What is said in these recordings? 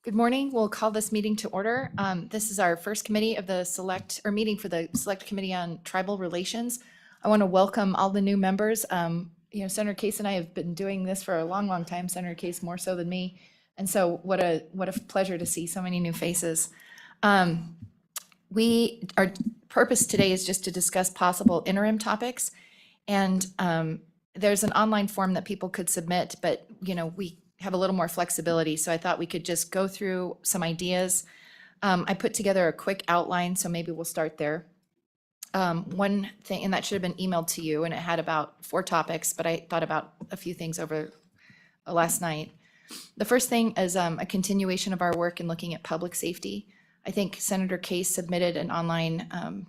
Good morning. We'll call this meeting to order. This is our first committee of the meeting for the Select Committee on Tribal Relations. I want to welcome all the new members. Senator Case and I have been doing this for a long, long time, Senator Case more so than me. And so what a pleasure to see so many new faces. Our purpose today is just to discuss possible interim topics. And there's an online form that people could submit, but we have a little more flexibility. So I thought we could just go through some ideas. I put together a quick outline, so maybe we'll start there. One thing, and that should have been emailed to you, and it had about 4 topics, but I thought about a few things over last night. The first thing is a continuation of our work in looking at public safety. I think Senator Case submitted an online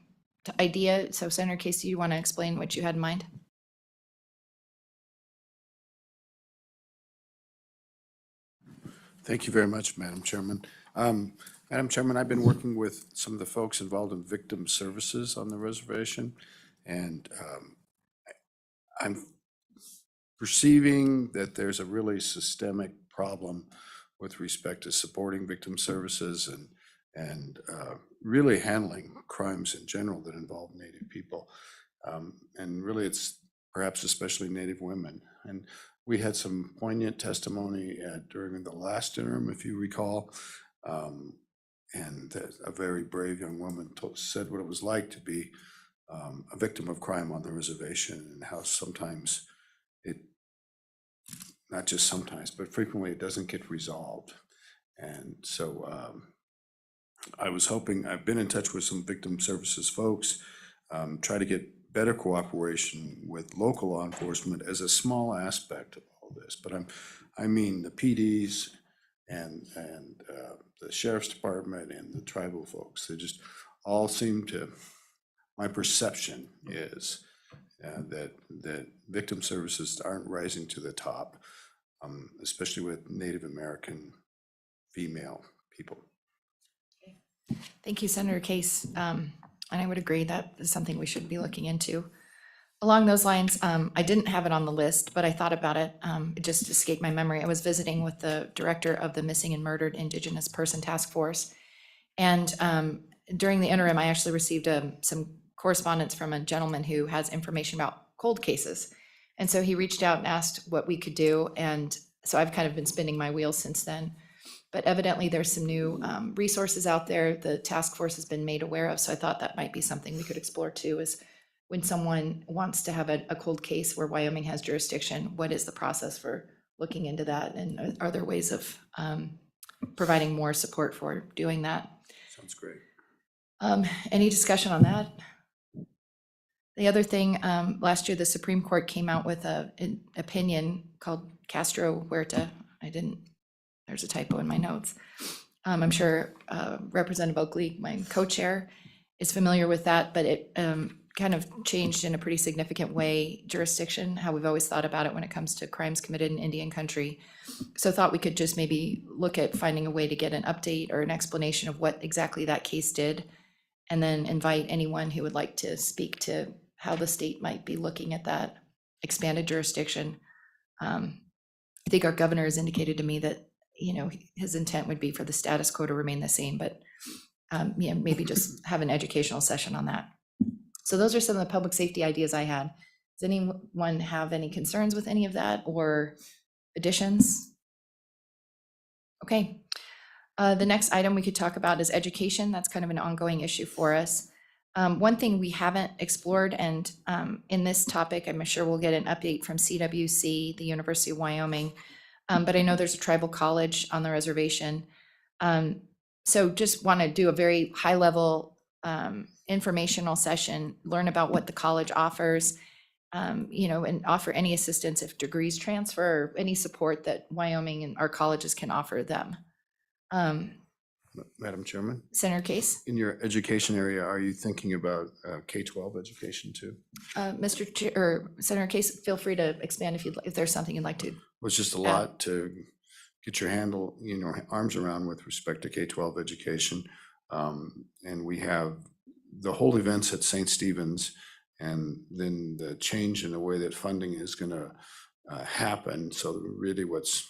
idea. So Senator Case, do you want to explain what you had in mind? Thank you very much, Madam Chairman. Madam Chairman, I've been working with some of the folks involved in victim services on the reservation, and I'm perceiving that there's a really systemic problem with respect to supporting victim services and really handling crimes in general that involve Native people. And really, it's perhaps especially Native women. And we had some poignant testimony during the last interim, if you recall, and a very brave young woman said what it was like to be a victim of crime on the reservation, and how sometimes not just sometimes, but frequently it doesn't get resolved. And so I was hoping, I've been in touch with some victim services folks, try to get better cooperation with local law enforcement as a small aspect of all this. But I mean the PDs and the sheriff's department and the tribal folks, they just all seem to, my perception is that victim services aren't rising to the top, especially with Native American female people. Thank you, Senator Case. And I would agree that is something we should be looking into. Along those lines, I didn't have it on the list, but I thought about it. It just escaped my memory. I was visiting with the director of the Missing and Murdered Indigenous Person Task Force. And during the interim, I actually received some correspondence from a gentleman who has information about cold cases. And so he reached out and asked what we could do. And so I've kind of been spinning my wheels since then. But evidently there's some new resources out there the task force has been made aware of. So I thought that might be something we could explore too, is when someone wants to have a cold case where Wyoming has jurisdiction, what is the process for looking into that? And are there ways of providing more support for doing that? Sounds great. Any discussion on that? The other thing, last year, the Supreme Court came out with an opinion called Castro Huerta. There's a typo in my notes. I'm sure Representative Oakley, my co-chair, is familiar with that, but it kind of changed in a pretty significant way jurisdiction, how we've always thought about it when it comes to crimes committed in Indian country. So I thought we could just maybe look at finding a way to get an update or an explanation of what exactly that case did, and then invite anyone who would like to speak to how the state might be looking at that expanded jurisdiction. I think our governor has indicated to me that his intent would be for the status quo to remain the same, but maybe just have an educational session on that. So those are some of the public safety ideas I had. Does anyone have any concerns with any of that or additions? Okay. The next item we could talk about is education. That's kind of an ongoing issue for us. One thing we haven't explored, and in this topic, I'm sure we'll get an update from CWC, the University of Wyoming, but I know there's a tribal college on the reservation. So just want to do a very high level informational session, learn about what the college offers, and offer any assistance if degrees transfer, or any support that Wyoming and our colleges can offer them. Madam Chairman? Senator Case? In your education area, are you thinking about K-12 education too? Mr. Chair, or Senator Case, feel free to expand if there's something you'd like to. Well, it's just a lot to get your arms around with respect to K-12 education. And we have the whole events at St. Stephen's, and then the change in the way that funding is going to happen. So really what's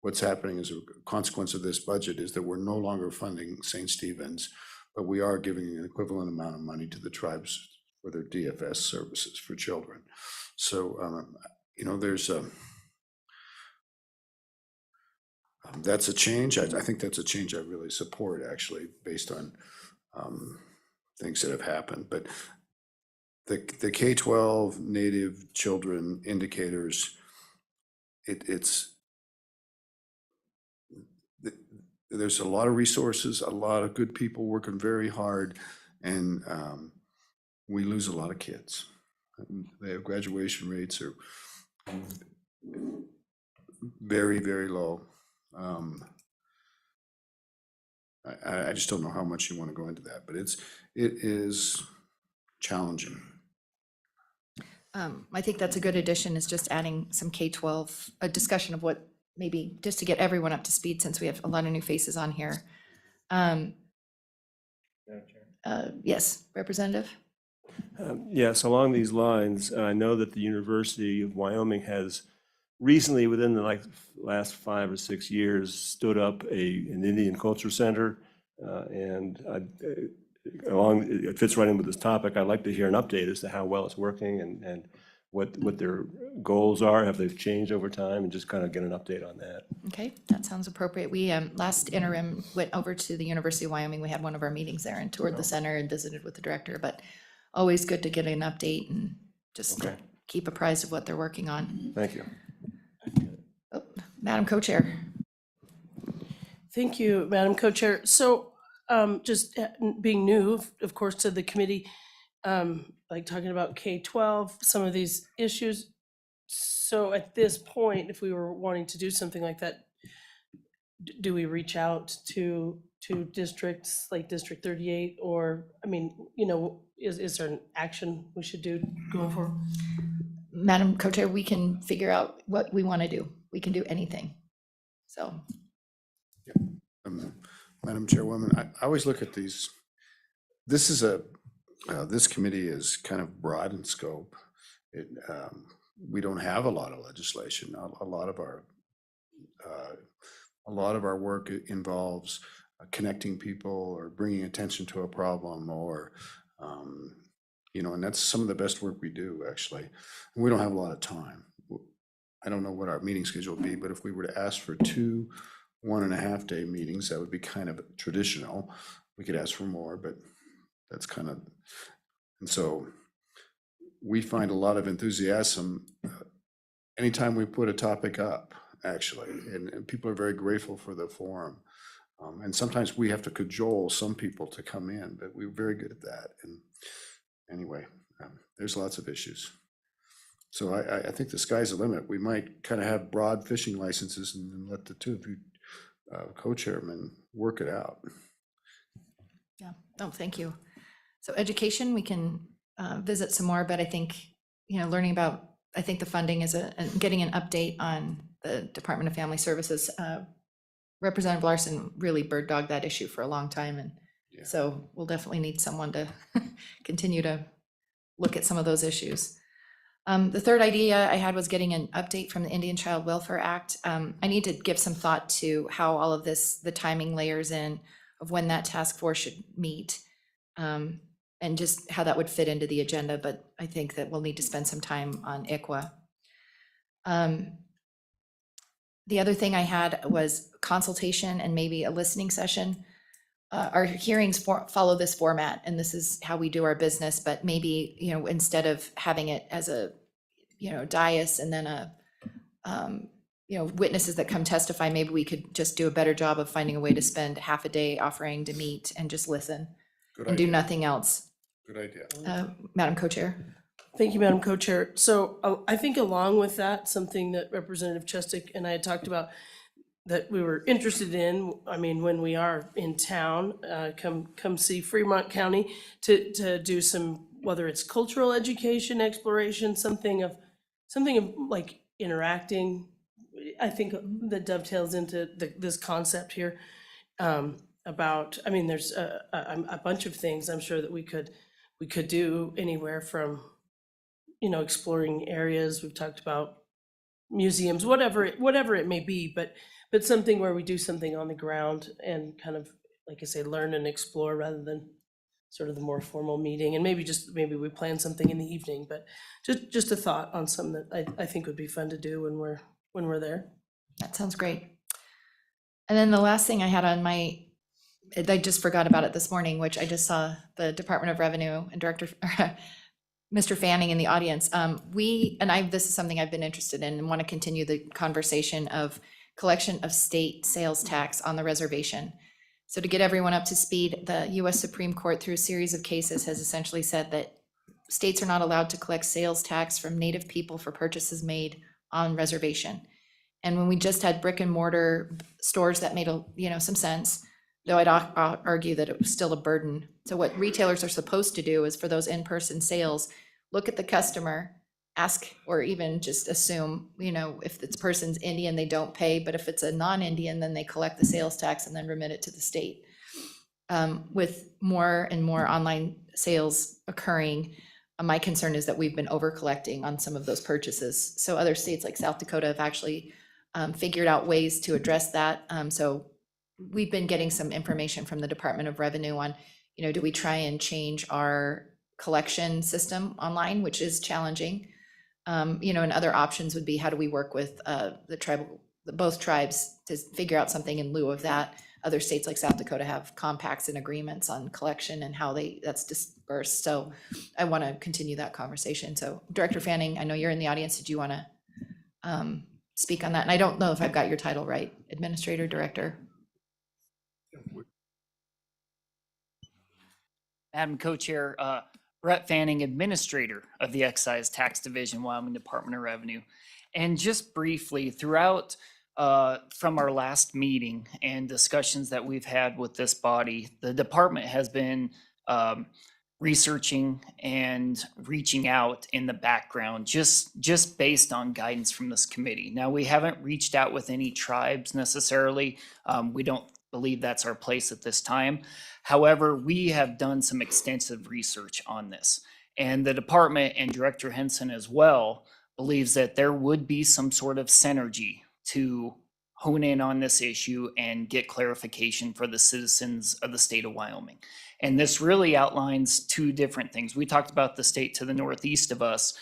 what's happening as a consequence of this budget is that we're no longer funding St. Stephen's, but we are giving an equivalent amount of money to the tribes for their DFS services for children. So, there's that's a change. I think that's a change I really support, actually, based on things that have happened. But the K-12 Native children indicators, there's a lot of resources, a lot of good people working very hard, and we lose a lot of kids. Their graduation rates are very, very low. I just don't know how much you want to go into that, but it is challenging. I think that's a good addition, is just adding some K-12, a discussion of what, maybe just to get everyone up to speed, since we have a lot of new faces on here. Yes, Representative? Yes, along these lines, I know that the University of Wyoming has recently, within the last 5 or 6 years, stood up an Indian Culture Center, and it fits right in with this topic. I'd like to hear an update as to how well it's working and what their goals are, have they changed over time, and just kind of get an update on that. Okay, that sounds appropriate. We, last interim, went over to the University of Wyoming. We had one of our meetings there and toured the center and visited with the director, but always good to get an update and just Okay. keep apprised of what they're working on. Thank you. Oh, Madam Co-Chair. Thank you, Madam Co-Chair. So just being new, of course, to the committee, like talking about K-12, some of these issues. So at this point, if we were wanting to do something like that, do we reach out to districts like District 38? Or, I mean, is there an action we should do going forward? Madam Co-Chair, we can figure out what we want to do. We can do anything. So, Madam Chairwoman, I always look at these. This committee is kind of broad in scope. We don't have a lot of legislation. A lot of our work involves connecting people or bringing attention to a problem, or and that's some of the best work we do, actually. And we don't have a lot of time. I don't know what our meeting schedule would be, but if we were to ask for 2 1.5-day meetings, that would be kind of traditional. We could ask for more, but that's kind of, and so we find a lot of enthusiasm anytime we put a topic up, actually, and people are very grateful for the forum. And sometimes we have to cajole some people to come in, but we're very good at that. And anyway, there's lots of issues. So I think the sky's the limit. We might kind of have broad fishing licenses and let the two of you co-chairmen work it out. yeah, oh, thank you. So education, we can visit some more, but I think, learning about, I think the funding is and getting an update on the Department of Family Services. Representative Larson really bird dogged that issue for a long time. And Yeah. so we'll definitely need someone to continue to look at some of those issues. The third idea I had was getting an update from the Indian Child Welfare Act. I need to give some thought to how all of this, the timing layers in of when that task force should meet, and just how that would fit into the agenda. But I think that we'll need to spend some time on ICWA. The other thing I had was consultation and maybe a listening session. Our hearings follow this format, and this is how we do our business, but maybe, instead of having it as a, dais and then witnesses that come testify, maybe we could just do a better job of finding a way to spend half a day offering to meet and just listen Good and idea. do nothing else. Good idea. Madam Co-Chair. Thank you, Madam Co-Chair. So I think along with that, something that Representative Chestick and I had talked about that we were interested in, I mean, when we are in town, come see Fremont County to do some, whether it's cultural education, exploration, something of like interacting. I think that dovetails into this concept here, about, I mean, there's a bunch of things I'm sure that we could do, anywhere from, exploring areas. We've talked about museums, whatever it may be, but but something where we do something on the ground and kind of, like I say, learn and explore rather than sort of the more formal meeting. And maybe we plan something in the evening, but just a thought on something that I think would be fun to do when we're there. That sounds great. And then the last thing I had on I just forgot about it this morning, which I just saw the Department of Revenue and Director, Mr. Fanning in the audience. This is something I've been interested in and want to continue the conversation of collection of state sales tax on the reservation. So to get everyone up to speed, the US Supreme Court, through a series of cases, has essentially said that states are not allowed to collect sales tax from Native people for purchases made on reservation. And when we just had brick and mortar stores that made some sense, though I'd argue that it was still a burden. So what retailers are supposed to do is, for those in-person sales, look at the customer, ask, or even just assume, if this person's Indian, they don't pay, but if it's a non-Indian, then they collect the sales tax and then remit it to the state. With more and more online sales occurring, my concern is that we've been over collecting on some of those purchases. So other states like South Dakota have actually figured out ways to address that. So we've been getting some information from the Department of Revenue on, do we try and change our collection system online, which is challenging. And other options would be, how do we work with both tribes to figure out something in lieu of that? Other states like South Dakota have compacts and agreements on collection and how that's dispersed. So I want to continue that conversation. So Director Fanning, I know you're in the audience. Did you want to speak on that? And I don't know if I've got your title right, Administrator, Director. Madam Co-Chair, Brett Fanning, Administrator of the Excise Tax Division, Wyoming Department of Revenue. And just briefly, throughout from our last meeting and discussions that we've had with this body, the department has been researching and reaching out in the background, just based on guidance from this committee. Now, we haven't reached out with any tribes necessarily. We don't believe that's our place at this time. However, we have done some extensive research on this, and the department and Director Henson as well believes that there would be some sort of synergy to hone in on this issue and get clarification for the citizens of the state of Wyoming. And this really outlines two different things. We talked about the state to the northeast of us,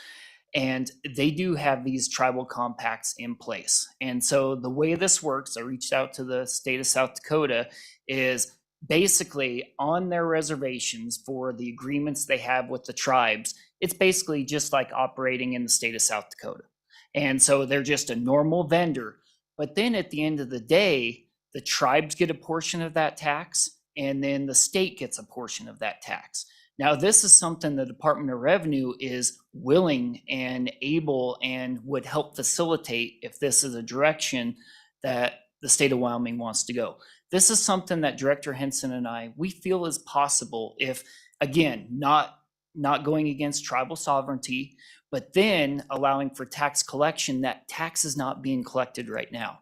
and they do have these tribal compacts in place. And so the way this works, I reached out to the state of South Dakota, is basically on their reservations for the agreements they have with the tribes, it's basically just like operating in the state of South Dakota. And so they're just a normal vendor. But then at the end of the day, the tribes get a portion of that tax, and then the state gets a portion of that tax. Now, this is something the Department of Revenue is willing and able and would help facilitate if this is a direction that the state of Wyoming wants to go. This is something that Director Henson and we feel is possible if, again, not going against tribal sovereignty, but then allowing for tax collection. That tax is not being collected right now.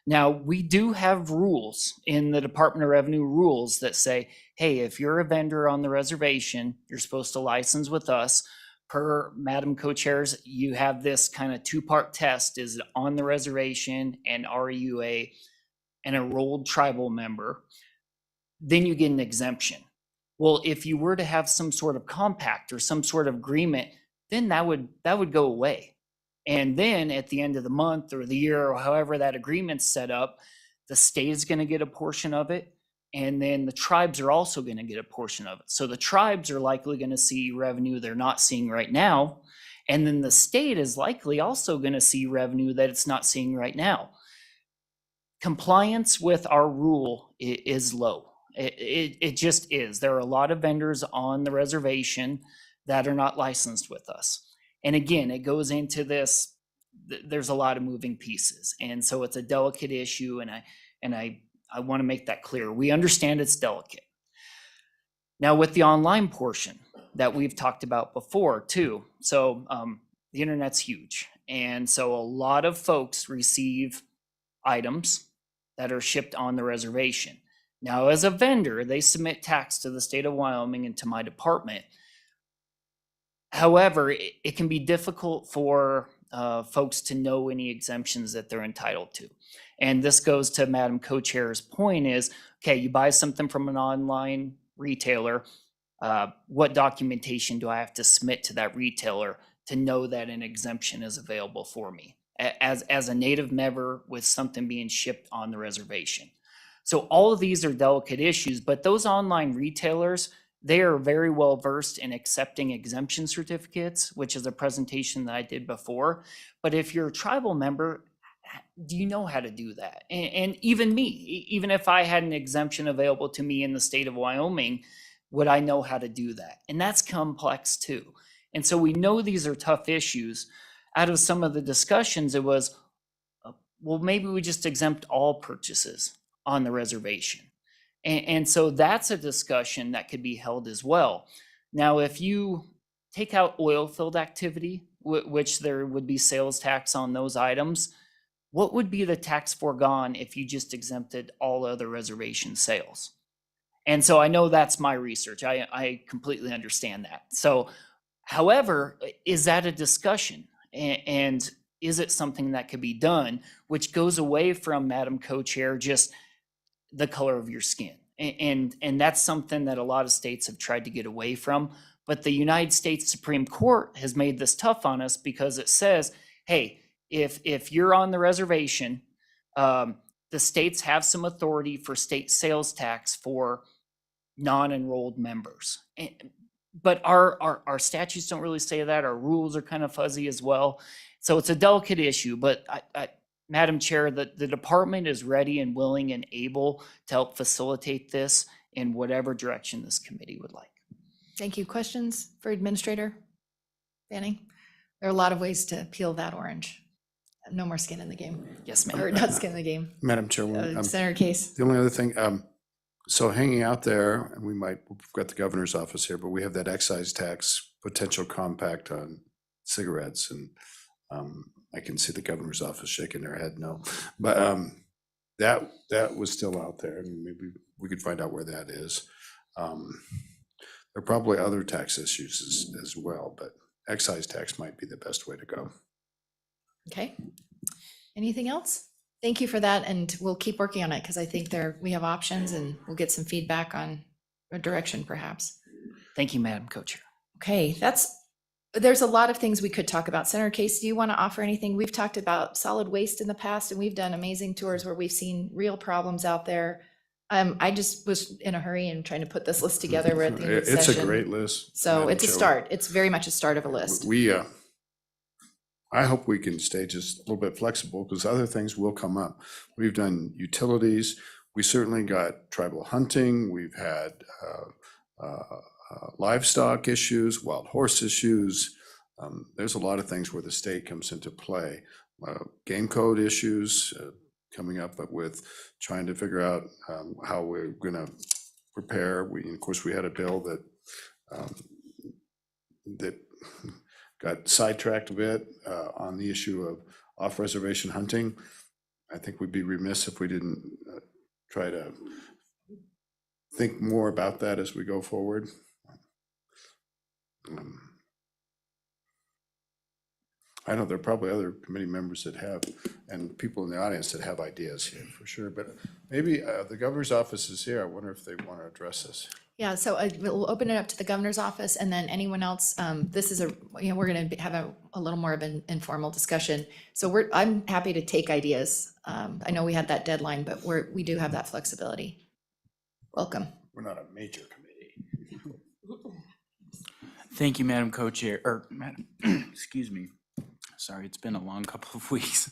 Now, we do have rules in the Department of Revenue rules that say, hey, if you're a vendor on the reservation, you're supposed to license with us. Per Madam Co-Chairs, you have this kind of two-part test. Is it on the reservation, and are you an enrolled tribal member? Then you get an exemption. Well, if you were to have some sort of compact or some sort of agreement, then that would go away. And then at the end of the month or the year, or however that agreement's set up, the state is going to get a portion of it. And then the tribes are also going to get a portion of it. So the tribes are likely going to see revenue they're not seeing right now. And then the state is likely also going to see revenue that it's not seeing right now. Compliance with our rule is low. It just is. There are a lot of vendors on the reservation that are not licensed with us. And again, it goes into this, there's a lot of moving pieces. And so it's a delicate issue, and I want to make that clear. We understand it's delicate. Now, with the online portion that we've talked about before too, so the internet's huge. And so a lot of folks receive items that are shipped on the reservation. Now, as a vendor, they submit tax to the state of Wyoming and to my department. However, it can be difficult for folks to know any exemptions that they're entitled to. And this goes to Madam Co-Chair's point is, okay, you buy something from an online retailer, what documentation do I have to submit to that retailer to know that an exemption is available for me as a native member with something being shipped on the reservation? So all of these are delicate issues, but those online retailers, they are very well versed in accepting exemption certificates, which is a presentation that I did before. But if you're a tribal member, do you know how to do that? And even me, even if I had an exemption available to me in the state of Wyoming, would I know how to do that? And that's complex too. And so we know these are tough issues. Out of some of the discussions, it was, well, maybe we just exempt all purchases on the reservation. And so that's a discussion that could be held as well. Now, if you take out oil field activity, which there would be sales tax on those items, what would be the tax foregone if you just exempted all other reservation sales? And so I know that's my research. I completely understand that. So, however, is that a discussion? And is it something that could be done, which goes away from, Madam Co-Chair, just the color of your skin? And that's something that a lot of states have tried to get away from. But the United States Supreme Court has made this tough on us because it says, hey, if you're on the reservation, the states have some authority for state sales tax for non-enrolled members. But our statutes don't really say that. Our rules are kind of fuzzy as well. So it's a delicate issue, but Madam Chair, the department is ready and willing and able to help facilitate this in whatever direction this committee would like. Thank you. Questions for Administrator Fanning? There are a lot of ways to peel that orange. No more skin in the game, Yes, or ma'am. not skin in the game. Madam Chairwoman, Senator Case. the only other thing, so hanging out there, and we've got the governor's office here, but we have that excise tax potential compact on cigarettes, and I can see the governor's office shaking their head no. But that was still out there, and maybe we could find out where that is. There are probably other tax issues as well, but excise tax might be the best way to go. Okay. Anything else? Thank you for that, and we'll keep working on it because I think we have options and we'll get some feedback on a direction perhaps. Thank you, Madam Co-Chair. Okay, there's a lot of things we could talk about. Senator Case, do you want to offer anything? We've talked about solid waste in the past, and we've done amazing tours where we've seen real problems out there. I just was in a hurry and trying to put this list together. We're at the end of the It's session. a great list. So Madam it's a Chairwoman. start. It's very much a start of a list. I hope we can stay just a little bit flexible because other things will come up. We've done utilities. We certainly got tribal hunting. We've had livestock issues, wild horse issues. There's a lot of things where the state comes into play. Game code issues coming up, but with trying to figure out how we're going to prepare. Of course, we had a bill that got sidetracked a bit on the issue of off-reservation hunting. I think we'd be remiss if we didn't try to think more about that as we go forward. I know there are probably other committee members that have, and people in the audience that have ideas here for sure, but maybe the governor's office is here. I wonder if they want to address this. Yeah, so we'll open it up to the governor's office and then anyone else. This is we're going to have a little more of an informal discussion. So I'm happy to take ideas. I know we had that deadline, but we do have that flexibility. Welcome. We're not a major committee. Thank you, Madam Co-Chair, or Madam, excuse me. Sorry, it's been a long couple of weeks.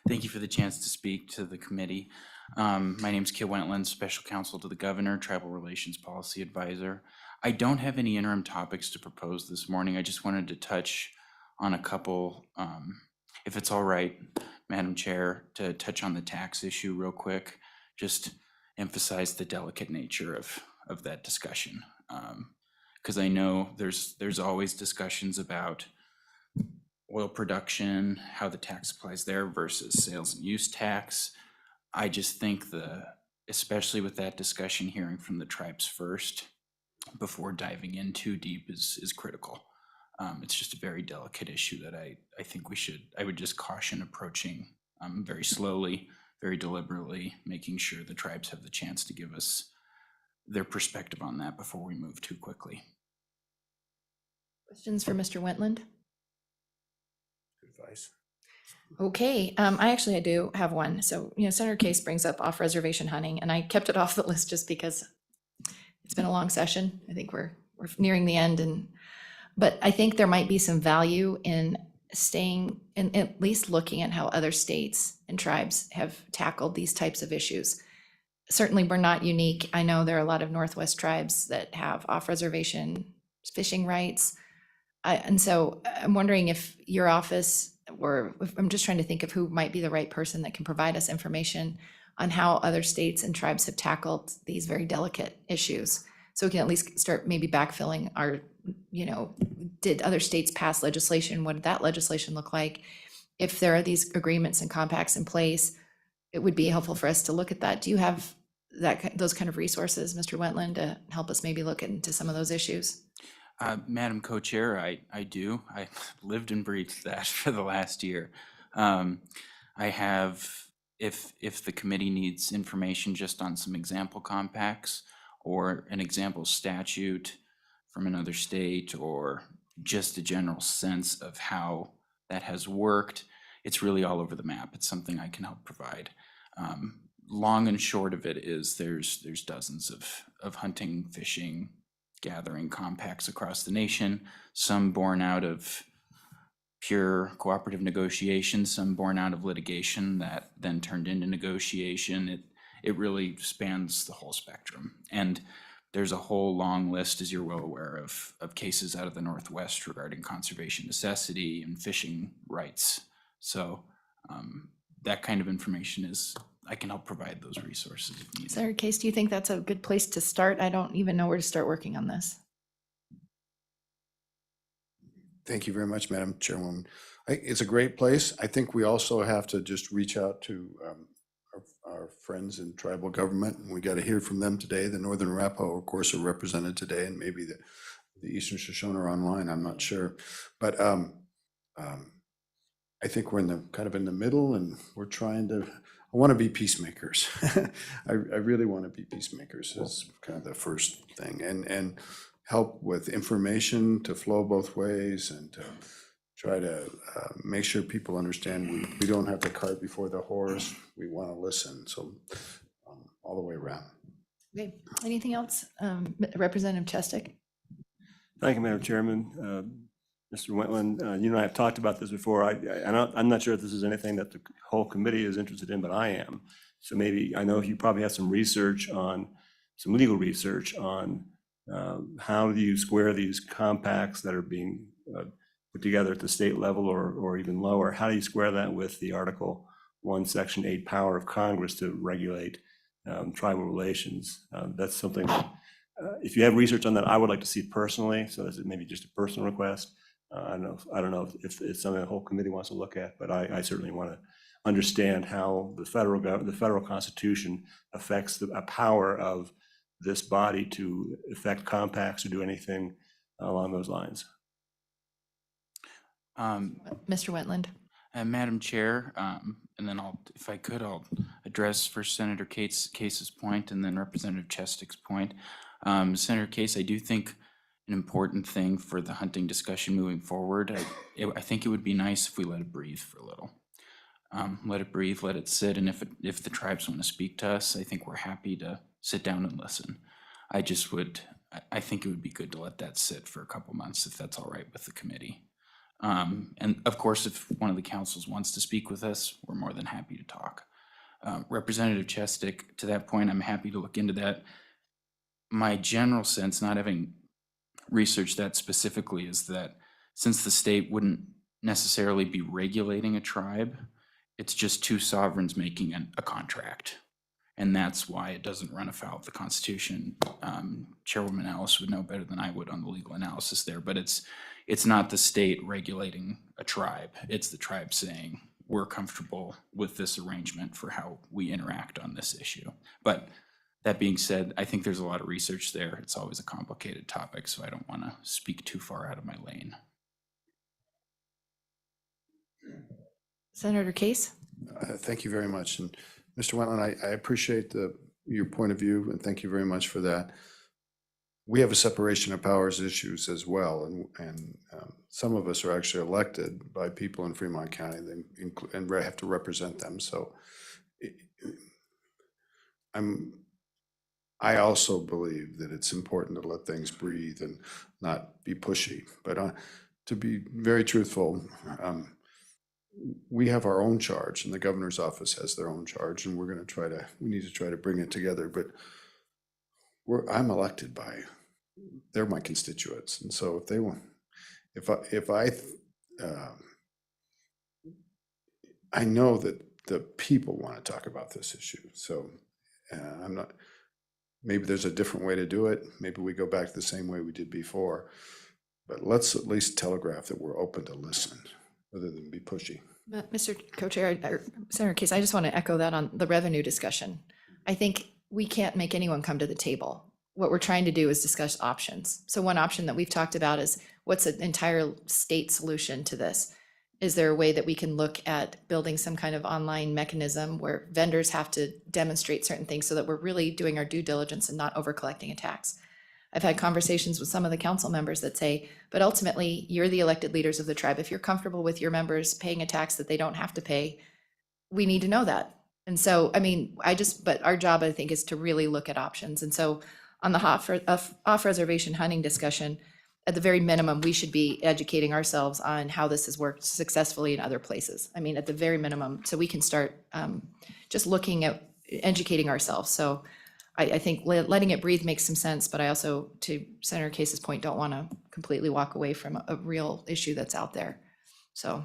Thank you for the chance to speak to the committee. My name's Kit Wentland, Special Counsel to the Governor, Tribal Relations Policy Advisor. I don't have any interim topics to propose this morning. I just wanted to touch on a couple, if it's all right, Madam Chair, to touch on the tax issue real quick. Just emphasize the delicate nature of that discussion. Because I know there's always discussions about oil production, how the tax applies there versus sales and use tax. I just think especially with that discussion, hearing from the tribes first before diving in too deep is critical. It's just a very delicate issue that I think I would just caution approaching very slowly, very deliberately making sure the tribes have the chance to give us their perspective on that before we move too quickly. Questions for Mr. Wentland? Advice. Okay, I do have one. So, Senator Case brings up off-reservation hunting, and I kept it off the list just because it's been a long session. I think we're nearing the end, but I think there might be some value in staying and at least looking at how other states and tribes have tackled these types of issues. Certainly, we're not unique. I know there are a lot of Northwest tribes that have off-reservation fishing rights. And so I'm wondering if your office, or I'm just trying to think of who might be the right person that can provide us information on how other states and tribes have tackled these very delicate issues. So we can at least start maybe backfilling our, did other states pass legislation? What did that legislation look like? If there are these agreements and compacts in place, it would be helpful for us to look at that. Do you have those kind of resources, Mr. Wentland, to help us maybe look into some of those issues? Madam Co-Chair, I do. I lived and breathed that for the last year. I have, if the committee needs information just on some example compacts or an example statute from another state, or just a general sense of how that has worked, it's really all over the map. It's something I can help provide. Long and short of it is there's dozens of hunting, fishing, gathering compacts across the nation, some born out of pure cooperative negotiation, some born out of litigation that then turned into negotiation. It really spans the whole spectrum. And there's a whole long list, as you're well aware, of cases out of the Northwest regarding conservation necessity and fishing rights. So that kind of information I can help provide those resources if needed. Senator Case, do you think that's a good place to start? I don't even know where to start working on this. Thank you very much, Madam Chairwoman. It's a great place. I think we also have to just reach out to our friends in tribal government, and we got to hear from them today. The Northern Arapaho, of course, are represented today, and maybe the Eastern Shoshone are online. I'm not sure, but I think we're in the middle, and we're trying to. I want to be peacemakers. I really want to be peacemakers. Is kind of the first thing, and help with information to flow both ways, and to try to make sure people understand we don't have the cart before the horse. We want to listen. So all the way around. Okay, anything else? Representative Chestick? Thank you, Madam Chairman. Mr. Wentland, you and I have talked about this before. I'm not sure if this is anything that the whole committee is interested in, but I am. So maybe, I know you probably have some legal research on how do you square these compacts that are being put together at the state level or even lower? How do you square that with the Article 1, Section 8 power of Congress to regulate tribal relations? That's something, if you have research on that, I would like to see personally. So this is maybe just a personal request. I don't know if it's something the whole committee wants to look at, but I certainly want to understand how the federal Constitution affects the power of this body to affect compacts or do anything along those lines. Mr. Wentland? Madam Chair, and then if I could, I'll address first Senator Case's point and then Representative Chestick's point. Senator Case, I do think an important thing for the hunting discussion moving forward, I think it would be nice if we let it breathe for a little. Let it breathe, let it sit, and if the tribes want to speak to us, I think we're happy to sit down and listen. I think it would be good to let that sit for a couple months if that's all right with the committee. And of course, if one of the councils wants to speak with us, we're more than happy to talk. Representative Chestick, to that point, I'm happy to look into that. My general sense, not having researched that specifically, is that since the state wouldn't necessarily be regulating a tribe, it's just two sovereigns making a contract. And that's why it doesn't run afoul of the Constitution. Chairwoman Ellis would know better than I would on the legal analysis there, but it's not the state regulating a tribe. It's the tribe saying, we're comfortable with this arrangement for how we interact on this issue. But that being said, I think there's a lot of research there. It's always a complicated topic, so I don't want to speak too far out of my lane. Senator Case? Thank you very much. And Mr. Wetland, I appreciate your point of view, and thank you very much for that. We have a separation of powers issues as well, and some of us are actually elected by people in Fremont County and have to represent them. So I also believe that it's important to let things breathe and not be pushy. But to be very truthful, we have our own charge, and the governor's office has their own charge, and we need to try to bring it together. But I'm elected by, they're my constituents, and so if they want, I know that the people want to talk about this issue. So I'm not. Maybe there's a different way to do it. Maybe we go back to the same way we did before. But let's at least telegraph that we're open to listen, rather than be pushy. But Mr. Co-Chair, or Senator Case, I just want to echo that on the revenue discussion. I think we can't make anyone come to the table. What we're trying to do is discuss options. So one option that we've talked about is what's an entire state solution to this? Is there a way that we can look at building some kind of online mechanism where vendors have to demonstrate certain things so that we're really doing our due diligence and not over collecting a tax? I've had conversations with some of the council members that say, but ultimately, you're the elected leaders of the tribe. If you're comfortable with your members paying a tax that they don't have to pay, we need to know that. And so, I mean, but our job, I think, is to really look at options. And so on the off-reservation hunting discussion, at the very minimum, we should be educating ourselves on how this has worked successfully in other places. I mean, at the very minimum, so we can start just looking at educating ourselves. So I think letting it breathe makes some sense, but I also, to Senator Case's point, don't want to completely walk away from a real issue that's out there. So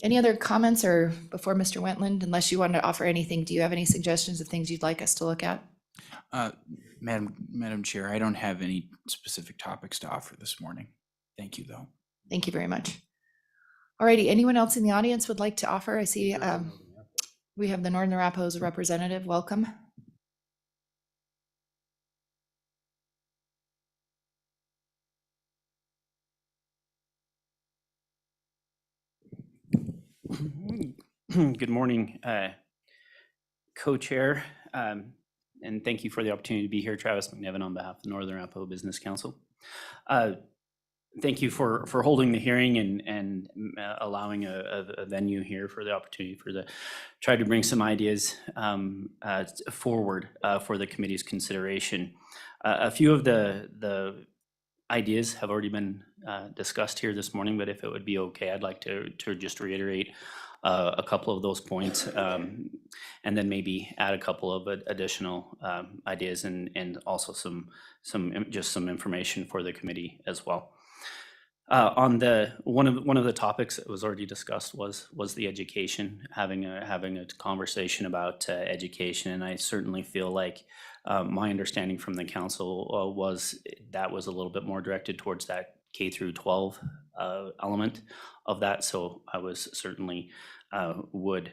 any other comments or before Mr. Wetland, unless you want to offer anything, do you have any suggestions of things you'd like us to look at? Madam Chair, I don't have any specific topics to offer this morning. Thank you, though. Thank you very much. All righty, anyone else in the audience would like to offer? I see we have the Northern Arapahoe's representative. Welcome. Good morning, co-chair, and thank you for the opportunity to be here. Travis McNevin on behalf of the Northern Arapahoe Business Council. Thank you for holding the hearing and allowing a venue here for the opportunity for the try to bring some ideas forward for the committee's consideration. A few of the ideas have already been discussed here this morning, but if it would be okay, I'd like to just reiterate a couple of those points and then maybe add a couple of additional ideas and also some information for the committee as well. On one of the topics that was already discussed was the education, having a conversation about education, and I certainly feel like my understanding from the council was that was a little bit more directed towards that K through 12 element of that. So I was certainly would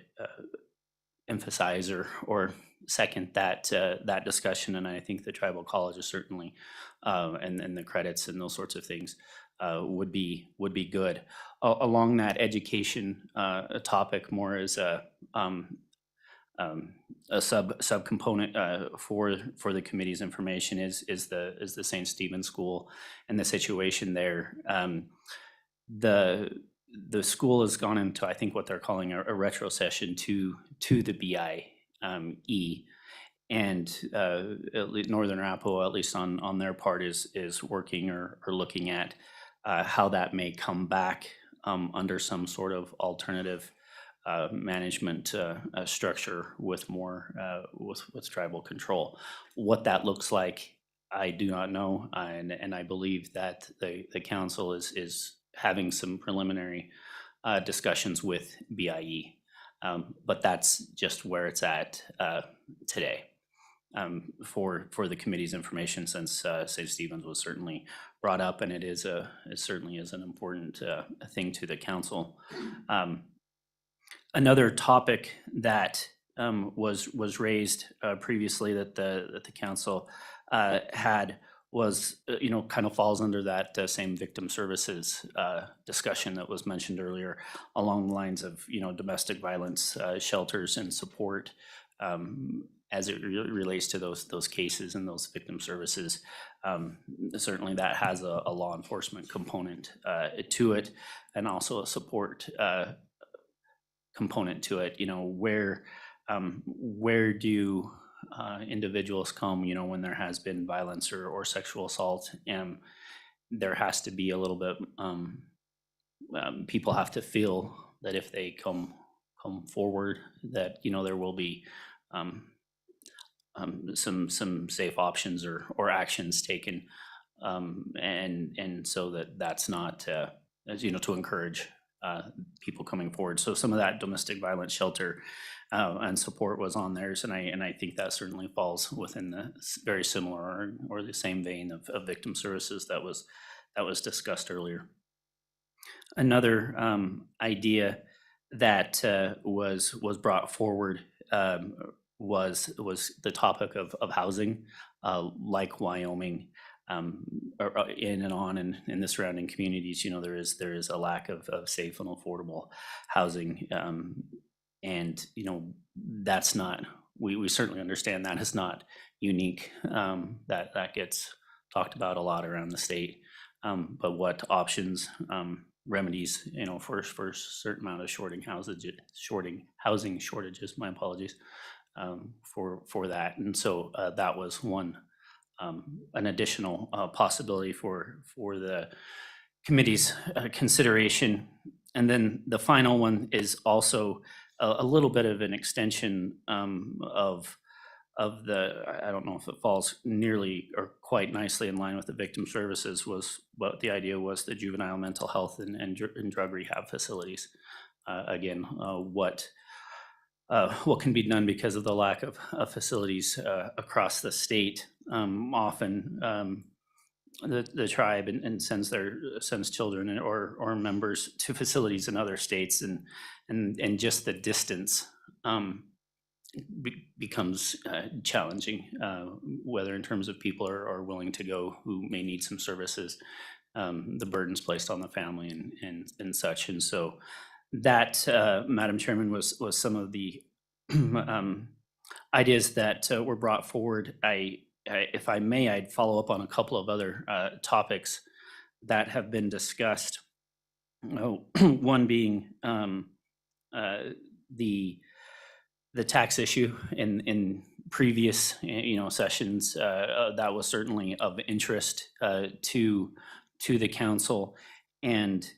emphasize or second that discussion, and I think the tribal college is certainly and the credits and those sorts of things would be good. Along that education topic, more as a subcomponent for the committee's information is the St. Stephen's School and the situation there. The school has gone into, I think, what they're calling a retrocession to the BIE, and Northern Arapahoe, at least on their part, is working or looking at how that may come back under some sort of alternative management structure with more with tribal control. What that looks like, I do not know, and I believe that the council is having some preliminary discussions with BIE, but that's just where it's at today. For the committee's information, since St. Stephen's was certainly brought up, and it certainly is an important thing to the council. Another topic that was raised previously that the council had was, kind of falls under that same victim services discussion that was mentioned earlier, along the lines of, domestic violence shelters and support, as it relates to those cases and those victim services. Certainly that has a law enforcement component to it, and also a support component to it. Where do individuals come, when there has been violence or sexual assault? And there has to be a little bit, people have to feel that if they come forward, that, there will be some safe options or actions taken. And so that's not, as to encourage people coming forward. So some of that domestic violence shelter and support was on theirs, and I think that certainly falls within the very similar or the same vein of victim services that was discussed earlier. Another idea that was brought forward was the topic of housing, like Wyoming. In and on in the surrounding communities, there is a lack of safe and affordable housing, and that's not. We certainly understand that is not unique. That gets talked about a lot around the state. But what options, remedies, for a certain amount of housing shortages. My apologies for that, and so that was one. An additional possibility for the committee's consideration. And then the final one is also a little bit of an extension of the, I don't know if it falls nearly or quite nicely in line with the victim services, was what the idea was, the juvenile mental health and drug rehab facilities. Again, what can be done because of the lack of facilities across the state. Often the tribe and sends children or members to facilities in other states, and just the distance becomes challenging, whether in terms of people are willing to go who may need some services, the burdens placed on the family and such. And so that, Madam Chairman, was some of the ideas that were brought forward. If I may, I'd follow up on a couple of other topics that have been discussed. One being the tax issue in previous sessions. That was certainly of interest to the council, and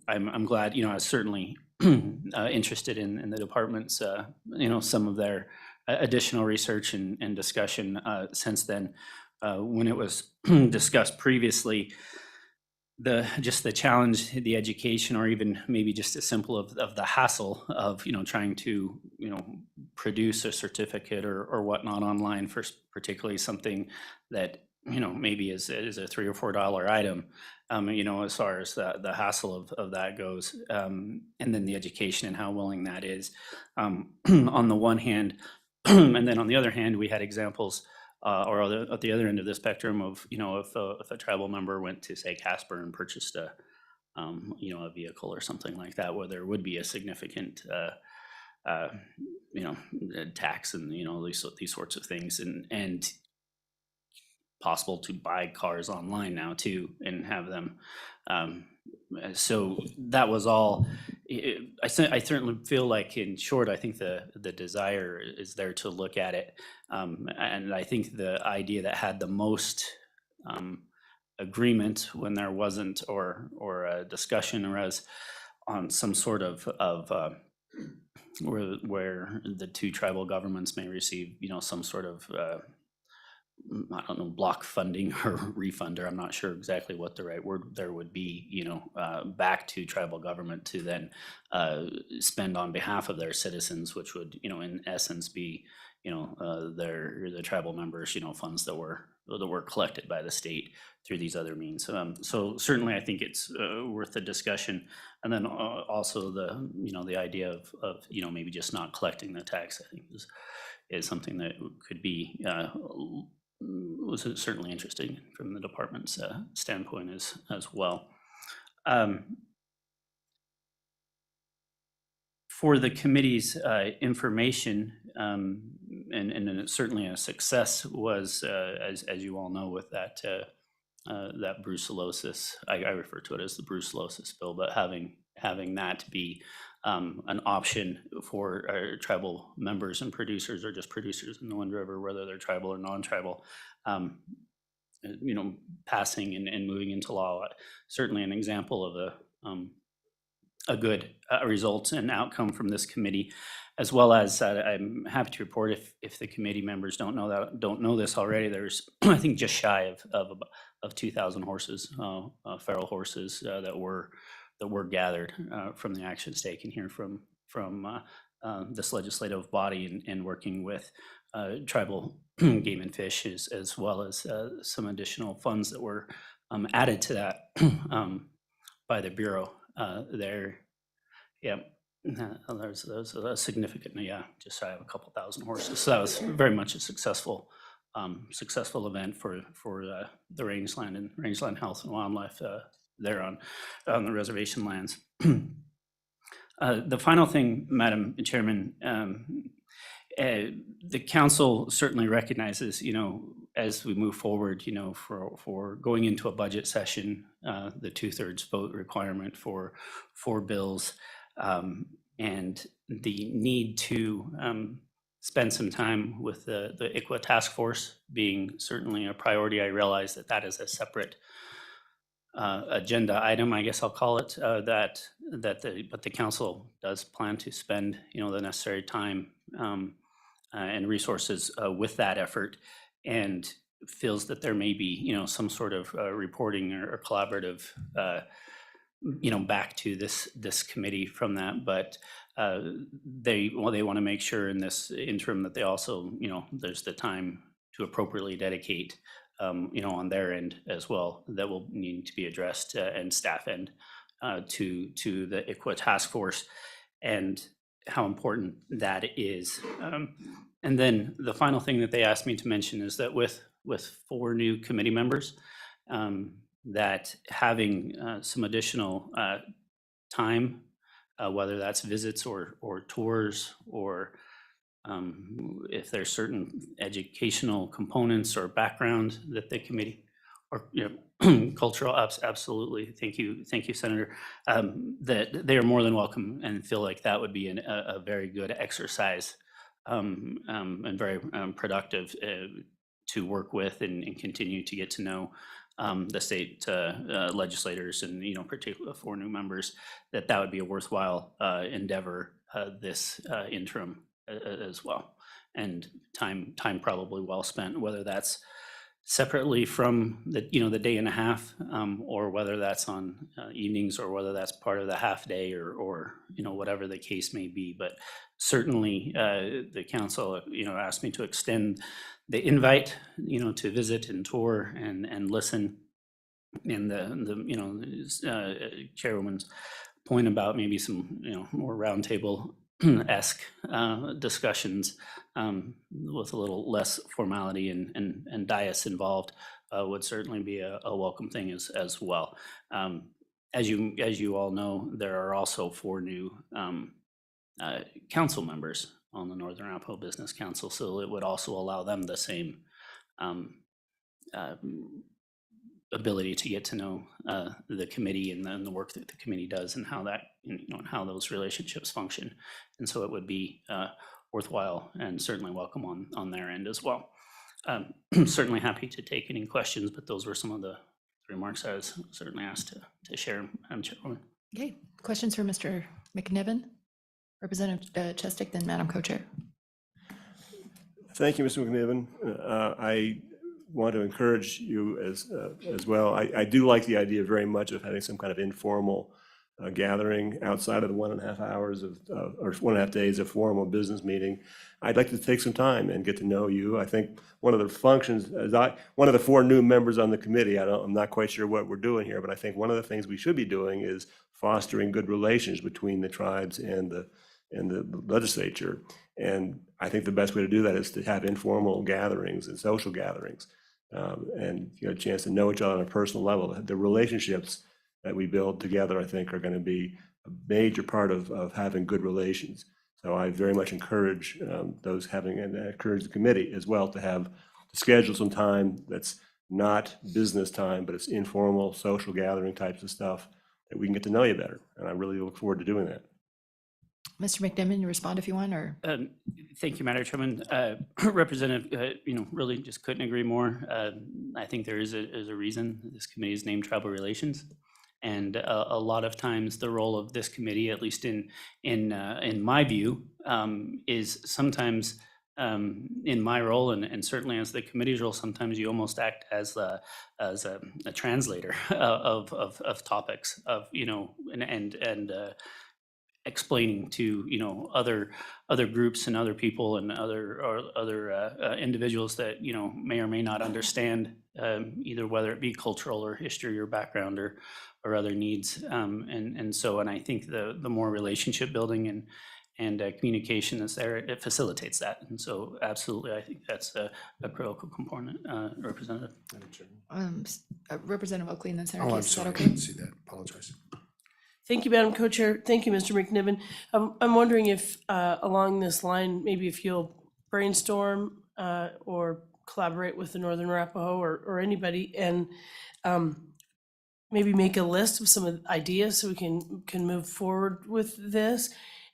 I'm glad, I was certainly interested in the department's some of their additional research and discussion since then. When it was discussed previously, the challenge, the education, or even maybe just as simple of the hassle of trying to produce a certificate or whatnot online for particularly something that maybe is a $3 or $4 item, as far as the hassle of that goes, and then the education and how willing that is, on the one hand. And then on the other hand, we had examples or at the other end of the spectrum of, if a tribal member went to, say, Casper and purchased a vehicle or something like that, where there would be a significant tax and these sorts of things, and possible to buy cars online now too and have them. So that was all. I certainly feel like, in short, I think the desire is there to look at it, and I think the idea that had the most agreement when there wasn't or a discussion arose on some sort of where the two tribal governments may receive some sort of I don't know, block funding or refund, or I'm not sure exactly what the right word there would be, back to tribal government to then spend on behalf of their citizens, which would, in essence be, the tribal members, funds that were collected by the state through these other means. So certainly I think it's worth the discussion. And then also the idea of maybe just not collecting the tax, I think is something that could be was certainly interesting from the department's standpoint as well. For the committee's information, and certainly a success was, as you all know, with that that brucellosis. I refer to it as the brucellosis bill, but having that be an option for tribal members and producers, or just producers in the Wind River, whether they're tribal or non-tribal, passing and moving into law. Certainly an example of a good result and outcome from this committee, as well as I'm happy to report, if the committee members don't know this already, there's I think just shy of 2,000 horses, feral horses that were gathered from the actions taken here from this legislative body, and working with tribal game and fish, as well as some additional funds that were added to that by the Bureau there. Yeah, there's a significant, just shy of a couple thousand horses. So that was very much a successful event for the rangeland and rangeland health and wildlife there on the reservation lands. The final thing, Madam Chairman, the council certainly recognizes, as we move forward, for going into a budget session, the 2/3 vote requirement for bills, and the need to spend some time with the ICWA task force being certainly a priority. I realize that is a separate agenda item, I guess I'll call it, but the council does plan to spend, the necessary time and resources with that effort, and feels that there may be, some sort of reporting or collaborative, back to this committee from that. But they want to make sure in this interim that they also, there's the time to appropriately dedicate, on their end as well, that will need to be addressed, and staff end, to the ICWA task force, and how important that is. And then the final thing that they asked me to mention is that with 4 new committee members, that having some additional time, whether that's visits or tours, or if there's certain educational components or background that the committee, or cultural, absolutely. Thank you, Senator. That they are more than welcome, and feel like that would be a very good exercise, and very productive to work with, and continue to get to know the state legislators, and particularly 4 new members. That would be a worthwhile endeavor, this interim as well, and time probably well spent, whether that's separately from the the day and a half, or whether that's on evenings, or whether that's part of the half day, or whatever the case may be. But certainly the council asked me to extend the invite to visit and tour and listen, and the chairwoman's point about maybe some more roundtable esque discussions, with a little less formality and dais involved, would certainly be a welcome thing as well. As you all know, there are also 4 new council members on the Northern Arapaho Business Council, so it would also allow them the same ability to get to know the committee, and then the work that the committee does, and how that and how those relationships function. And so it would be worthwhile, and certainly welcome on their end as well. Certainly happy to take any questions, but those were some of the remarks I was certainly asked to share, Madam Chairwoman. Okay, questions for Mr. McNiven? Representative Chestick, then Madam Co-Chair. Thank you, Mr. McNiven. I want to encourage you as well. I do like the idea very much of having some kind of informal gathering outside of the 1.5 hours or 1.5 days of formal business meeting. I'd like to take some time and get to know you. I think one of the functions, one of the 4 new members on the committee, I'm not quite sure what we're doing here, but I think one of the things we should be doing is fostering good relations between the tribes and in the legislature. And I think the best way to do that is to have informal gatherings and social gatherings, and a chance to know each other on a personal level. The relationships that we build together, I think, are going to be a major part of having good relations. So I very much encourage those having, and encourage the committee as well to have, to schedule some time that's not business time, but it's informal, social gathering types of stuff that we can get to know you better. And I really look forward to doing that. Mr. McNiven, you respond if you want, or? Thank you, Madam Chairman. Representative, really just couldn't agree more. I think there is a reason this committee is named Tribal Relations. And a lot of times the role of this committee, at least in my view, is sometimes in my role and certainly as the committee's role, sometimes you almost act as a translator of topics and explaining to other groups and other people and other individuals that may or may not understand either whether it be cultural or history or background or other needs, and I think the more relationship building and communication that's there, it facilitates that. And so absolutely, I think that's a critical component, Representative. Representative Oakley and then Senator Oh, I'm Case, is that sorry, I okay? didn't see that. Apologize. Thank you, Madam Co-Chair. Thank you, Mr. McNiven. I'm wondering if, along this line, maybe if you'll brainstorm or collaborate with the Northern Arapaho or anybody and maybe make a list of some of the ideas so we can move forward with this.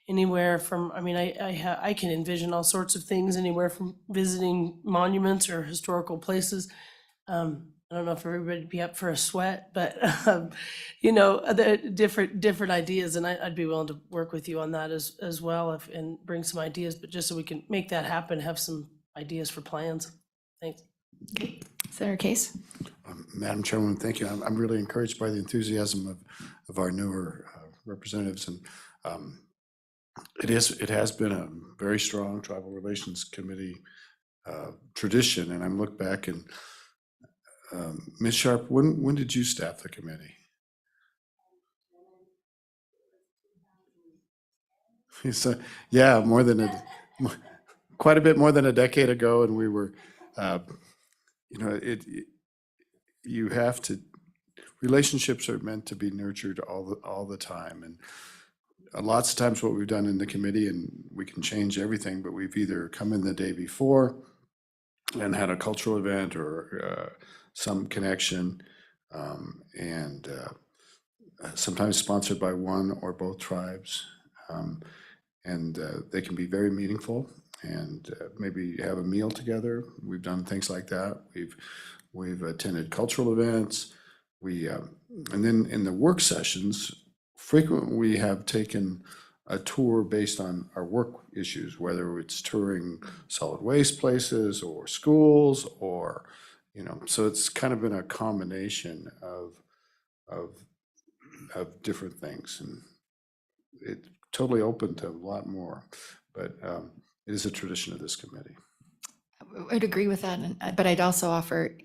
Anywhere from, I can envision all sorts of things, anywhere from visiting monuments or historical places. I don't know if everybody would be up for a sweat, but the different ideas, and I'd be willing to work with you on that as well, and bring some ideas, but just so we can make that happen, have some ideas for plans. Thanks. Senator Case? Madam Chairwoman, thank you. I'm really encouraged by the enthusiasm of our newer representatives, and it has been a very strong Tribal Relations Committee tradition, and I'm look back and Ms. Sharp, when did you staff the committee? So, yeah, quite a bit more than a decade ago, and we were, you have to, relationships are meant to be nurtured all the time, and lots of times what we've done in the committee, and we can change everything, but we've either come in the day before and had a cultural event or some connection, and sometimes sponsored by one or both tribes, and they can be very meaningful, and maybe have a meal together. We've done things like that. We've attended cultural events. And then in the work sessions, frequently we have taken a tour based on our work issues, whether it's touring solid waste places or schools or, so it's kind of been a combination of different things, and it's totally open to a lot more, but it is a tradition of this committee. I'd agree with that, but I'd also offer,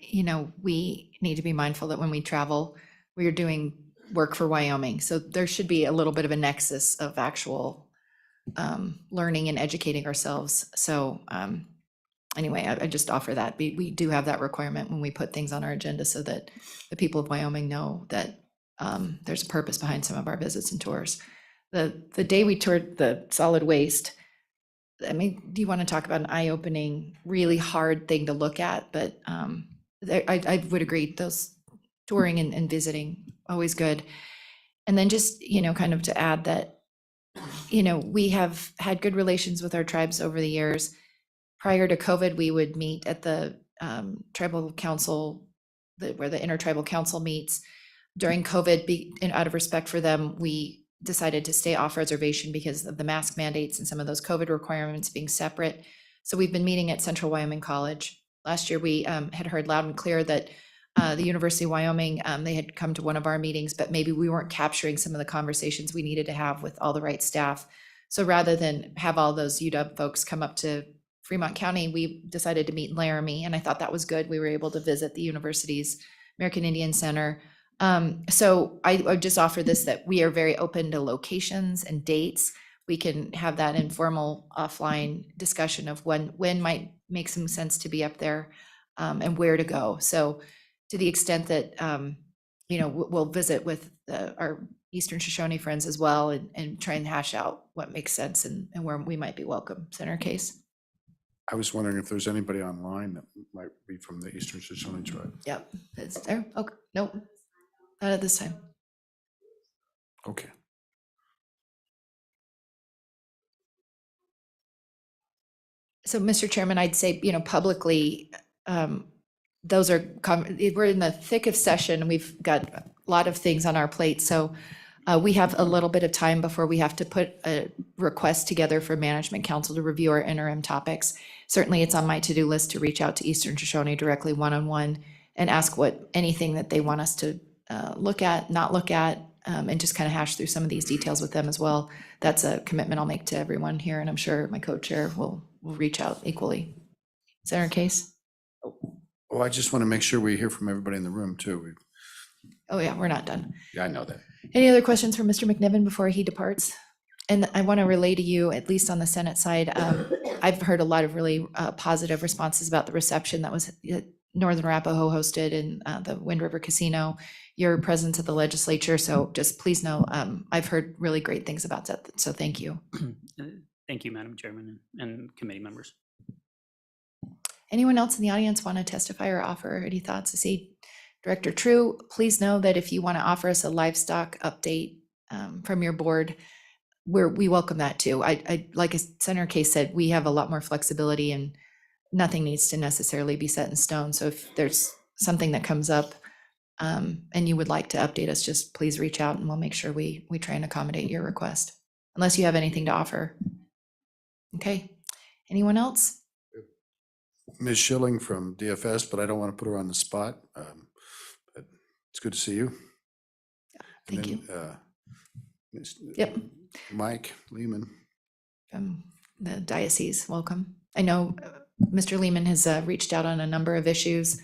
we need to be mindful that when we travel, we are doing work for Wyoming. So there should be a little bit of a nexus of actual learning and educating ourselves. So anyway, I just offer that. We do have that requirement when we put things on our agenda so that the people of Wyoming know that there's a purpose behind some of our visits and tours. The day we toured the solid waste, do you want to talk about an eye-opening, really hard thing to look at? But I would agree, those touring and visiting, always good. And then just, kind of to add that, we have had good relations with our tribes over the years. Prior to COVID, we would meet at the tribal council, where the intertribal council meets. During COVID, out of respect for them, we decided to stay off reservation because of the mask mandates and some of those COVID requirements being separate. So we've been meeting at Central Wyoming College. Last year, we had heard loud and clear that the University of Wyoming, they had come to one of our meetings, but maybe we weren't capturing some of the conversations we needed to have with all the right staff. So rather than have all those UW folks come up to Fremont County, we decided to meet in Laramie, and I thought that was good. We were able to visit the university's American Indian Center. So I would just offer this, that we are very open to locations and dates. we can have that informal offline discussion of when might make some sense to be up there, and where to go. So to the extent that, we'll visit with our Eastern Shoshone friends as well, and try and hash out what makes sense and where we might be welcome. Senator Case? I was wondering if there's anybody online that might be from the Eastern Shoshone tribe. Yep, it's there. Okay, nope, not at this time. Okay. So, Mr. Chairman, I'd say, publicly, those are, we're in the thick of session. We've got a lot of things on our plate. So we have a little bit of time before we have to put a request together for Management Council to review our interim topics. Certainly, it's on my to-do list to reach out to Eastern Shoshone directly one-on-one and ask anything that they want us to look at, not look at, and just kind of hash through some of these details with them as well. That's a commitment I'll make to everyone here, and I'm sure my co-chair will reach out equally. Senator Case? Well, I just want to make sure we hear from everybody in the room too. Oh, yeah, we're not done. Yeah, I know that. Any other questions for Mr. McNiven before he departs? And I want to relay to you, at least on the Senate side, I've heard a lot of really positive responses about the reception that was Northern Arapahoe hosted in the Wind River Casino, your presence at the legislature. So just please know, I've heard really great things about that. So thank you. Thank you, Madam Chairman and committee members. Anyone else in the audience want to testify or offer any thoughts? I see Director True. Please know that if you want to offer us a livestock update from your board, we welcome that too. I like Senator Case said, we have a lot more flexibility and nothing needs to necessarily be set in stone. So if there's something that comes up and you would like to update us, just please reach out and we'll make sure we try and accommodate your request, unless you have anything to offer. Okay, anyone else? Ms. Schilling from DFS, but I don't want to put her on the spot. But it's good to see you. Thank you. Yep. Mike Lehman. From the diocese, welcome. I know Mr. Lehman has reached out on a number of issues,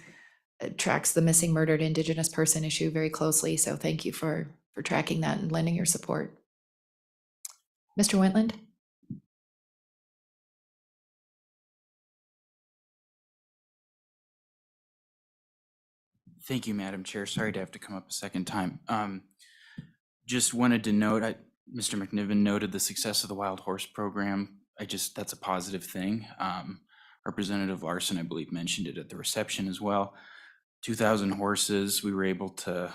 tracks the missing murdered Indigenous person issue very closely. So thank you for tracking that and lending your support. Mr. Wentland? Thank you, Madam Chair. Sorry to have to come up a second time. Just wanted to note, Mr. McNiven noted the success of the wild horse program. That's a positive thing. Representative Larson, I believe, mentioned it at the reception as well. 2,000 horses, the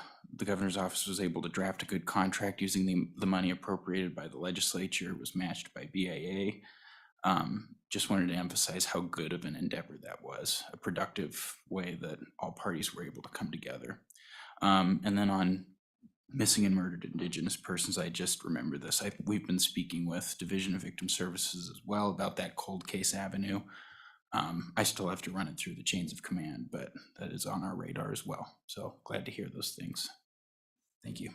governor's office was able to draft a good contract using the money appropriated by the legislature. It was matched by BAA. Just wanted to emphasize how good of an endeavor that was, a productive way that all parties were able to come together. And then on missing and murdered Indigenous persons, I just remember this. We've been speaking with Division of Victim Services as well about that cold case avenue. I still have to run it through the chains of command, but that is on our radar as well. So glad to hear those things. Thank you.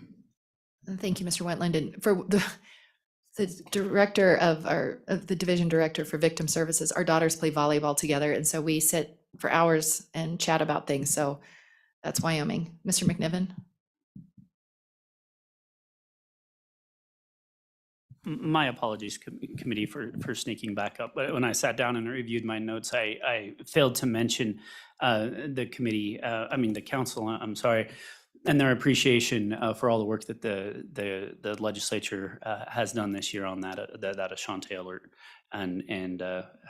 Thank you, Mr. Wentland. And for the director of the division director for victim services, our daughters play volleyball together. And so we sit for hours and chat about things. So that's Wyoming. Mr. McNiven? My apologies, committee, for sneaking back up. But when I sat down and reviewed my notes, I failed to mention the committee, the council, I'm sorry, and their appreciation for all the work that the legislature has done this year on that Ashante alert, and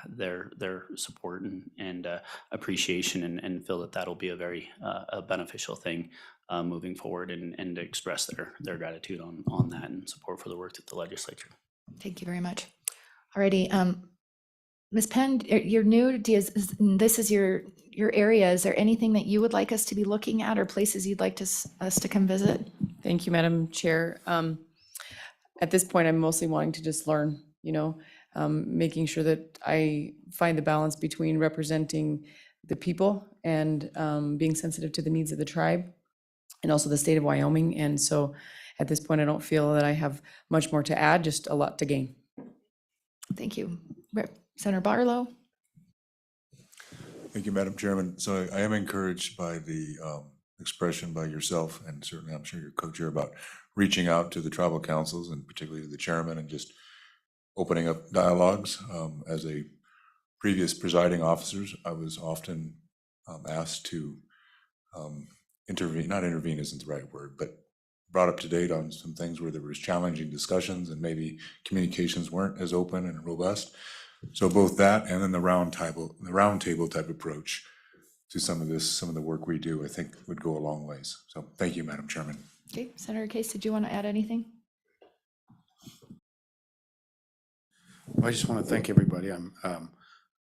their support and appreciation, and feel that that'll be a very beneficial thing moving forward, and to express their gratitude on that and support for the work that the legislature. Thank you very much. Alrighty, Ms. Penn, you're new. This is your area. Is there anything that you would like us to be looking at, or places you'd like us to come visit? Thank you, Madam Chair. At this point, I'm mostly wanting to just learn, making sure that I find the balance between representing the people and being sensitive to the needs of the tribe and also the state of Wyoming. And so at this point, I don't feel that I have much more to add, just a lot to gain. Thank you. Senator Barlow? Thank you, Madam Chairman. So I am encouraged by the expression by yourself, and certainly I'm sure your co-chair, about reaching out to the tribal councils and particularly the chairman, and just opening up dialogues. As a previous presiding officers, I was often asked to intervene, not intervene isn't the right word, but brought up to date on some things where there was challenging discussions and maybe communications weren't as open and robust. So both that and then the round table type approach to some of the work we do, I think would go a long ways. So thank you, Madam Chairman. Okay, Senator Case, did you want to add anything? I just want to thank everybody. I'm,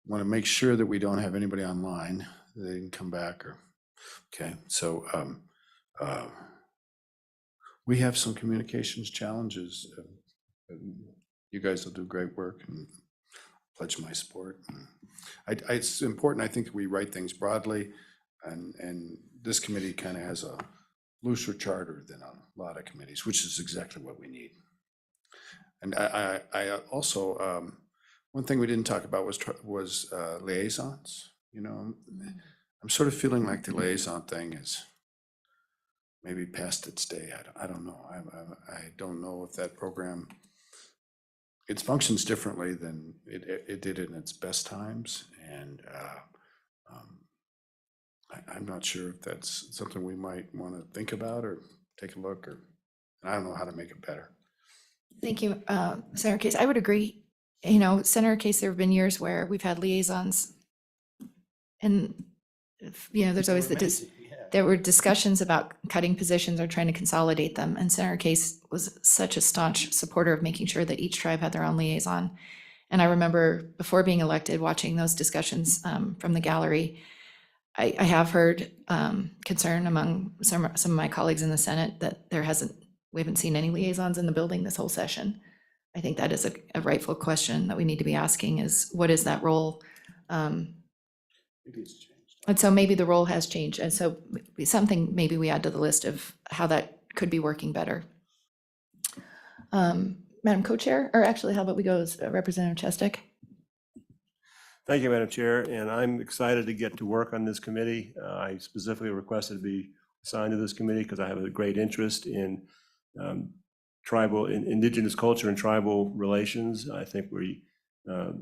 want to make sure that we don't have anybody online. They didn't come back or, okay, so, we have some communications challenges. You guys will do great work and pledge my support. It's important, I think, we write things broadly, and this committee kind of has a looser charter than a lot of committees, which is exactly what we need. And I also, one thing we didn't talk about was liaisons. You know, I'm sort of feeling like the liaison thing is maybe past its day. I don't know. I don't know if that program, it functions differently than it did in its best times. And I'm not sure if that's something we might want to think about or take a look, or I don't know how to make it better. Thank you, Senator Case. I would agree. You know, Senator Case, there have been years where we've had liaisons and, you know, there's always there were discussions about cutting positions or trying to consolidate them. And Senator Case was such a staunch supporter of making sure that each tribe had their own liaison. And I remember before being elected, watching those discussions from the gallery. I have heard concern among some of my colleagues in the Senate that we haven't seen any liaisons in the building this whole session. I think that is a rightful question that we need to be asking is, what is that role? Maybe it's changed. And so maybe the role has changed. And so something maybe we add to the list of how that could be working better. Madam Co-Chair, or actually, how about we go as Representative Chestik? Thank you, Madam Chair, and I'm excited to get to work on this committee. I specifically requested to be assigned to this committee because I have a great interest in indigenous culture and tribal relations. I think we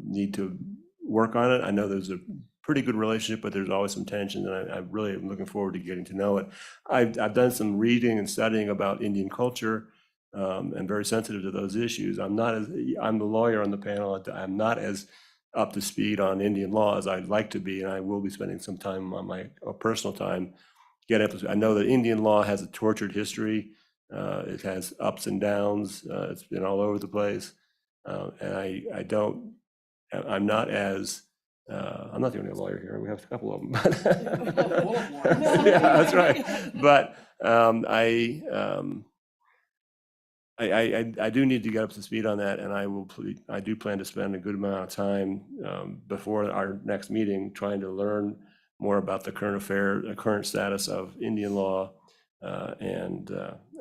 need to work on it. I know there's a pretty good relationship, but there's always some tension, and I really am looking forward to getting to know it. I've done some reading and studying about Indian culture. And very sensitive to those issues. I'm the lawyer on the panel. I'm not as up to speed on Indian law as I'd like to be, and I will be spending some time on my personal time getting up to. I know that Indian law has a tortured history. It has ups and downs. It's been all over the place, and I'm not as. I'm not the only lawyer here. We have a couple of them. But yeah, that's right. But I do need to get up to speed on that, and I do plan to spend a good amount of time before our next meeting trying to learn more about the current status of Indian law, and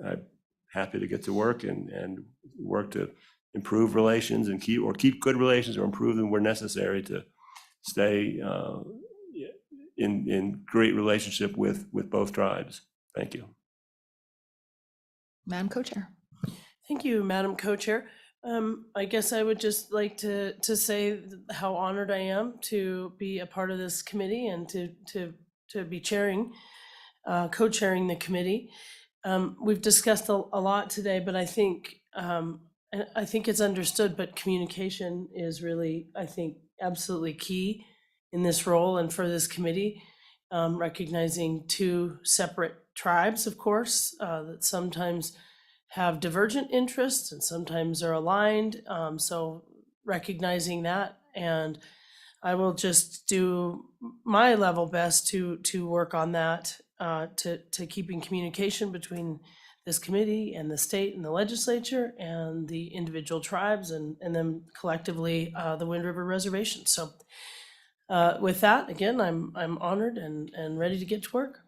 I'm happy to get to work and work to improve relations and keep good relations or improve them where necessary to stay in great relationship with both tribes. Thank you. Madam Co-Chair. Thank you, Madam Co-Chair. I guess I would just like to say how honored I am to be a part of this committee and to be co-chairing the committee. We've discussed a lot today, but I think it's understood, but communication is really, I think, absolutely key in this role and for this committee. Recognizing two separate tribes, of course, that sometimes have divergent interests and sometimes are aligned. So recognizing that, and I will just do my level best to work on that, to keeping communication between this committee and the state and the legislature and the individual tribes and then collectively the Wind River Reservation. So with that, again, I'm honored and ready to get to work.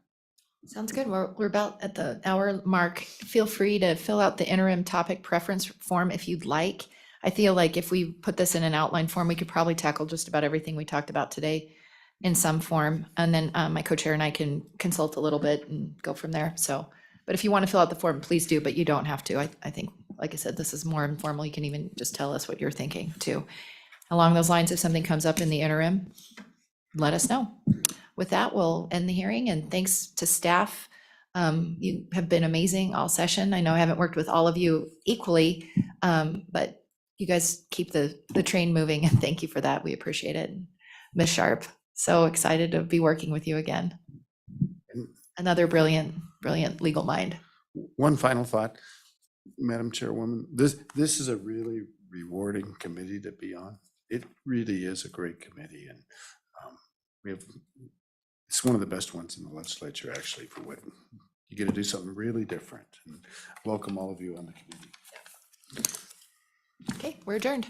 Sounds good. We're about at the hour mark. Feel free to fill out the interim topic preference form if you'd like. I feel like if we put this in an outline form, we could probably tackle just about everything we talked about today in some form. And then my co-chair and I can consult a little bit and go from there. So, but if you want to fill out the form, please do, but you don't have to. I think like I said, this is more informal. You can even just tell us what you're thinking too. Along those lines, if something comes up in the interim, let us know. With that, we'll end the hearing, and thanks to staff. You have been amazing all session. I know I haven't worked with all of you equally, but you guys keep the train moving, and thank you for that. We appreciate it. Ms. Sharp, so excited to be working with you again. Another brilliant, brilliant legal mind. One final thought, Madam Chairwoman, this is a really rewarding committee to be on. It really is a great committee, and it's one of the best ones in the legislature, actually, for what you get to do something really different. And welcome all of you on the committee. Okay, we're adjourned.